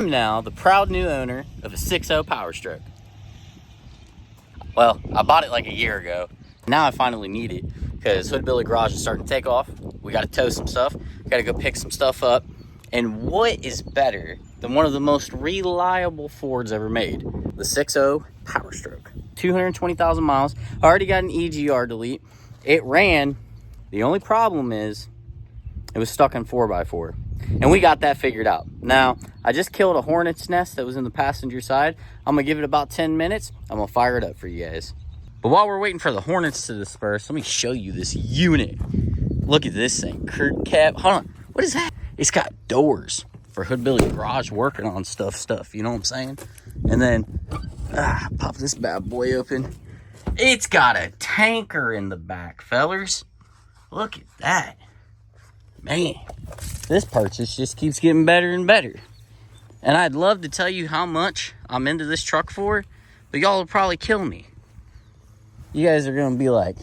I'm now the proud new owner of a 6.0 Power Stroke. Well, I bought it like a year ago. Now I finally need it because Hood Billy Garage is starting to take off. We got to tow some stuff. Got to go pick some stuff up. And what is better than one of the most reliable Fords ever made? The 6.0 Power Stroke. 220,000 miles. I already got an EGR delete. It ran. The only problem is it was stuck in 4x4. And we got that figured out. Now, I just killed a hornet's nest that was in the passenger side. I'm going to give it about 10 minutes. I'm going to fire it up for you guys. But while we're waiting for the hornets to disperse, let me show you this unit. Look at this thing. Curb cap. Hold on. What is that? It's got doors for Hood Billy Garage working on stuff. You know what I'm saying? And then, pop this bad boy open. It's got a tanker in the back, fellers. Look at that. Man, this purchase just keeps getting better and better. And I'd love to tell you how much I'm into this truck for, but y'all will probably kill me. You guys are going to be like,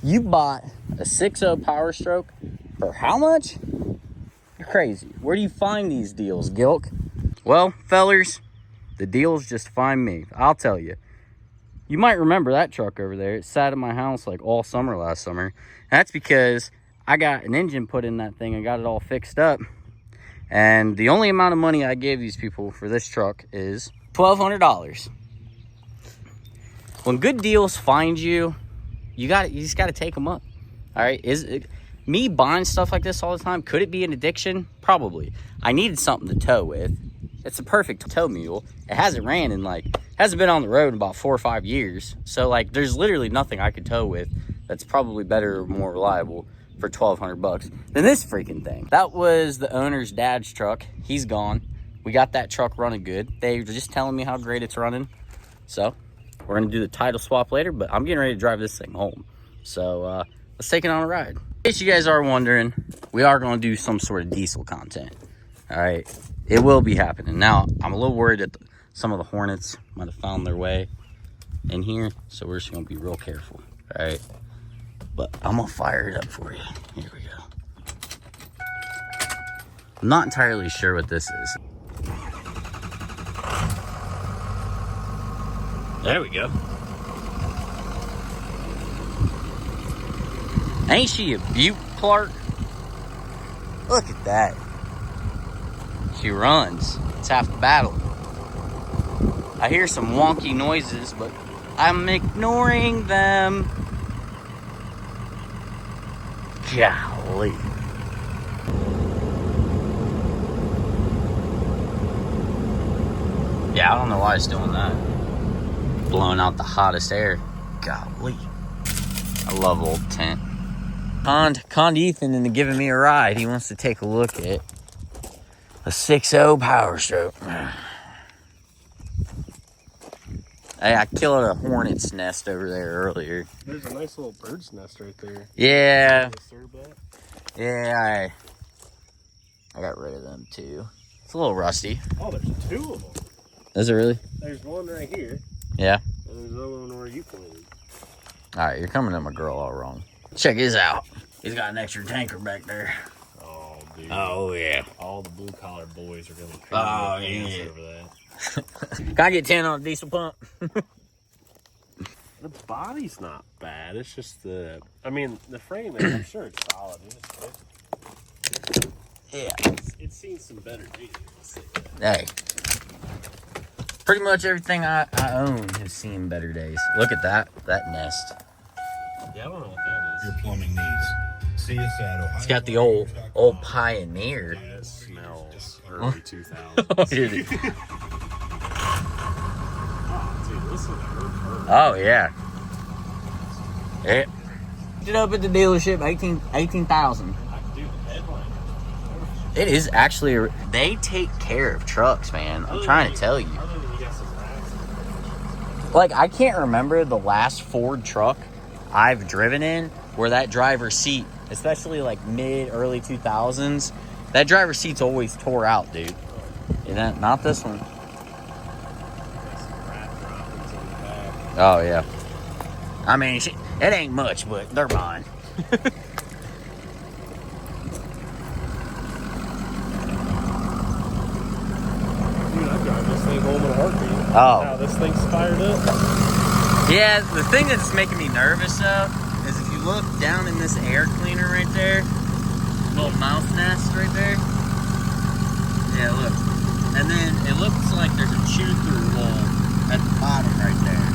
you bought a 6.0 Power Stroke for how much? You're crazy. Where do you find these deals, Gilk? Well, fellers, the deals just find me. I'll tell you. You might remember that truck over there. It sat at my house like all summer last summer. And that's because I got an engine put in that thing and got it all fixed up. And the only amount of money I gave these people for this truck is $1,200. When good deals find you, you just got to take them up. All right? Me buying stuff like this all the time, could it be an addiction? Probably. I needed something to tow with. It's a perfect tow mule. It hasn't ran in hasn't been on the road in about 4 or 5 years. So there's literally nothing I could tow with that's probably better or more reliable for $1,200 than this freaking thing. That was the owner's dad's truck. He's gone. We got that truck running good. They were just telling me how great it's running. So we're gonna do the title swap later, but I'm getting ready to drive this thing home. So let's take it on a ride. In case you guys are wondering, we are gonna do some sort of diesel content. All right, it will be happening. Now, I'm a little worried that some of the hornets might have found their way in here, so we're just gonna be real careful, all right? But I'm gonna fire it up for you. Here we go. I'm not entirely sure what this is. There we go. Ain't she a beaut, Clark? Look at that. She runs. It's half the battle. I hear some wonky noises, but I'm ignoring them. Golly. Yeah, I don't know why it's doing that. Blowing out the hottest air. Golly. I love old tent. Conned Ethan into giving me a ride. He wants to take a look at a 6.0 Power Stroke. Hey, I killed a hornet's nest over there earlier. There's a nice little bird's nest right there. Yeah. Yeah, I got rid of them too. It's a little rusty. Oh, there's 2 of them. Is it really? There's one right here. Yeah. And there's another one where you planted. All right, you're coming at my girl all wrong. Check his out. He's got an extra tanker back there. Oh, dude. Oh, yeah. All the blue-collar boys are going to yeah. over that. Can I get 10 on a diesel pump? The body's not bad. It's just the frame, I'm sure it's solid. Yeah. It's seen some better days. Hey. Pretty much everything I own has seen better days. Look at that nest. Yeah, I don't know what that is. Your plumbing needs. See us at Ohio. It's got the old Pioneer. Yeah, it smells early 2000s. Dude. Oh, dude, this is a Oh, yeah. It up at the dealership, 18,000. Dude, the headline. It is actually, they take care of trucks, man. I'm trying to tell you. Other than you got some racks. Like, I can't remember the last Ford truck I've driven in where that driver's seat, especially like early 2000s, that driver's seat's always tore out, dude. Yeah, not this one. Oh, yeah. I mean, it ain't much, but they're mine. drive this thing home in a heartbeat. Oh. Now this thing's fired up. Yeah, the thing that's making me nervous though is if you look down in this air cleaner right there, little mouth nest right there. Yeah, look. And then it looks like there's a chew-through hole at the bottom right there.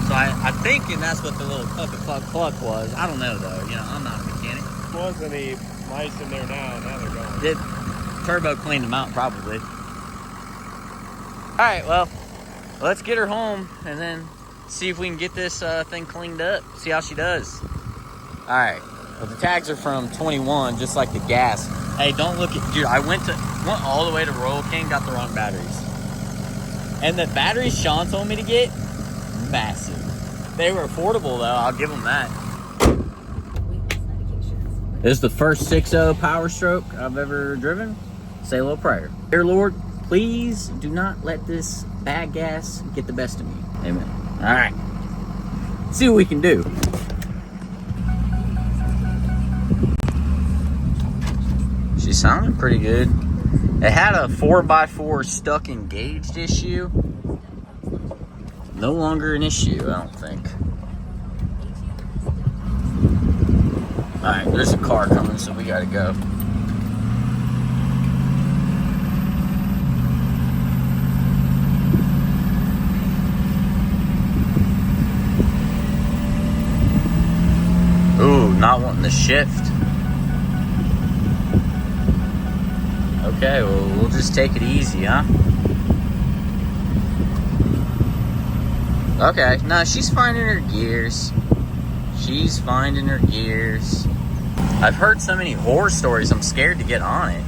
So I'm thinking that's what the little cluck was. I don't know though. You know, I'm not a mechanic. There wasn't any mice in there now. Now they're gone. Did Turbo cleaned them out probably. All right, well, let's get her home and then see if we can get this thing cleaned up. See how she does. All right. Well, the tags are from 21, just like the gas. Hey, don't look at, dude. I went all the way to Royal King, got the wrong batteries. And the batteries Sean told me to get, massive. They were affordable though. I'll give them that. This is the first 6.0 Power Stroke I've ever driven. Say a little prayer. Dear Lord, please do not let this bad gas get the best of me. Amen. All right. See what we can do. She sounded pretty good. It had a 4x4 stuck engaged issue. No longer an issue, I don't think. All right, there's a car coming, so we gotta go. Ooh, not wanting to shift. Okay, well, we'll just take it easy, huh? Okay, no, she's finding her gears. She's finding her gears. I've heard so many horror stories, I'm scared to get on it.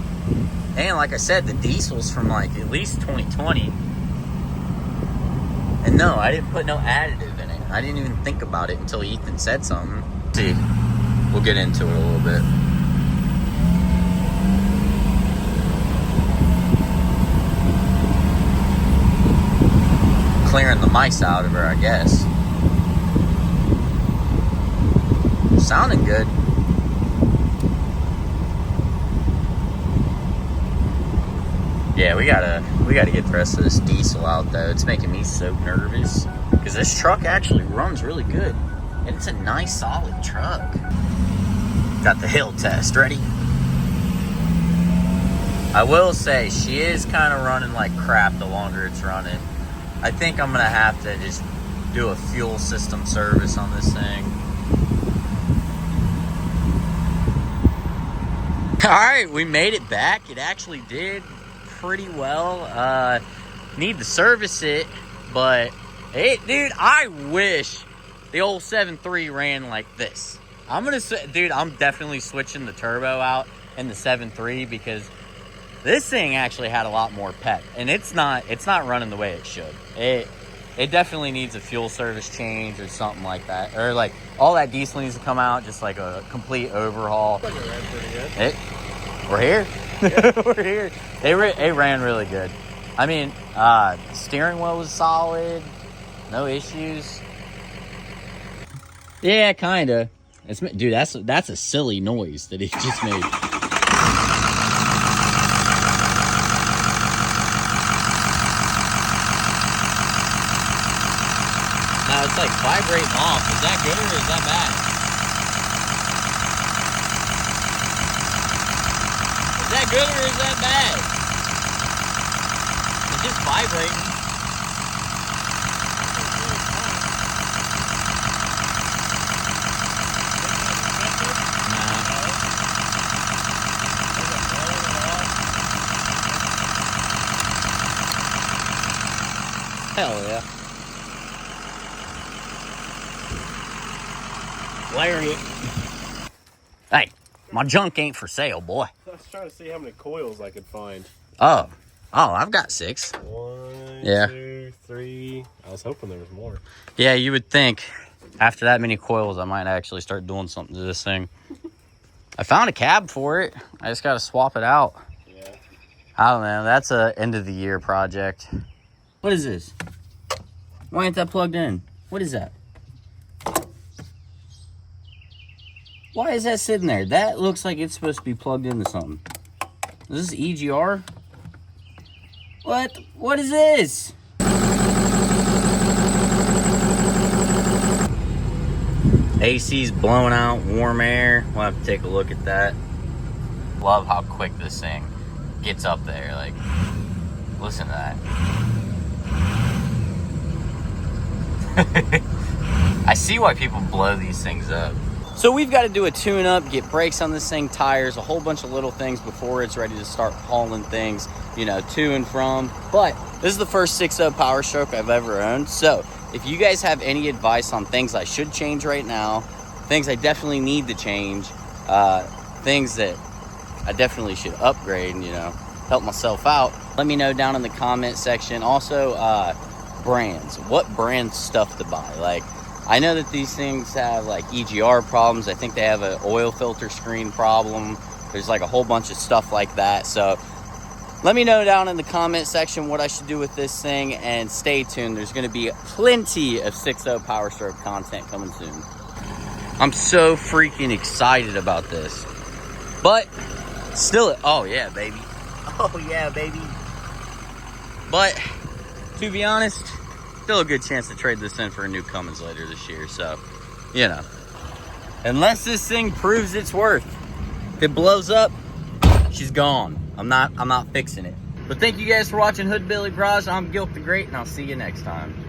And like I said, the diesel's from like at least 2020. And no, I didn't put no additive in it. I didn't even think about it until Ethan said something. See, we'll get into it a little bit. Clearing the mice out of her, I guess. Sounding good. Yeah, we gotta get the rest of this diesel out though. It's making me so nervous because this truck actually runs really good. And it's a nice solid truck. Got the hill test ready. I will say she is kind of running like crap the longer it's running. I think I'm gonna have to just do a fuel system service on this thing. All right, we made it back. It actually did pretty well. Need to service it, but dude, I wish the old 7.3 ran like this. I'm definitely switching the turbo out in the 7.3 because this thing actually had a lot more pep, and it's not running the way it should. It definitely needs a fuel service change or something like that, or like all that diesel needs to come out, just like a complete overhaul. It ran pretty good. We're here. Yeah. We're here. It ran really good. I mean, steering wheel was solid, no issues. Yeah, kinda. Dude, that's a silly noise that it just made. Now it's like vibrating off. Is that good or is that bad? Is that good or is that bad? It's just vibrating. Hell yeah. Larry. Hey, my junk ain't for sale, boy. I was trying to see how many coils I could find. Oh, I've got 6. 1, Yeah. 2, 3. I was hoping there was more. Yeah, you would think after that many coils, I might actually start doing something to this thing. I found a cab for it. I just got to swap it out. Yeah. I don't know. That's a end of the year project. What is this? Why ain't that plugged in? What is that? Why is that sitting there? That looks like it's supposed to be plugged into something. Is this EGR? What is this? AC's blowing out warm air. We'll have to take a look at that. Love how quick this thing gets up there. Like, listen to that. I see why people blow these things up. So we've got to do a tune-up, get brakes on this thing, tires, a whole bunch of little things before it's ready to start hauling things, you know, to and from. But this is the first 6.0 Power Stroke I've ever owned. So if you guys have any advice on things I should change right now, things I definitely need to change, things that I definitely should upgrade and, you know, help myself out, let me know down in the comment section. Also, brands. What brand stuff to buy? Like, I know that these things have like EGR problems. I think they have an oil filter screen problem. There's like a whole bunch of stuff like that. So let me know down in the comment section what I should do with this thing, and stay tuned. There's going to be plenty of 6.0 Power Stroke content coming soon. I'm so freaking excited about this. But still, oh yeah, baby. Oh yeah, baby. But to be honest, still a good chance to trade this in for a new Cummins later this year. So, you know, unless this thing proves its worth, if it blows up, she's gone. I'm not fixing it. But thank you guys for watching Hood Billy Garage. I'm Gilk the Great, and I'll see you next time.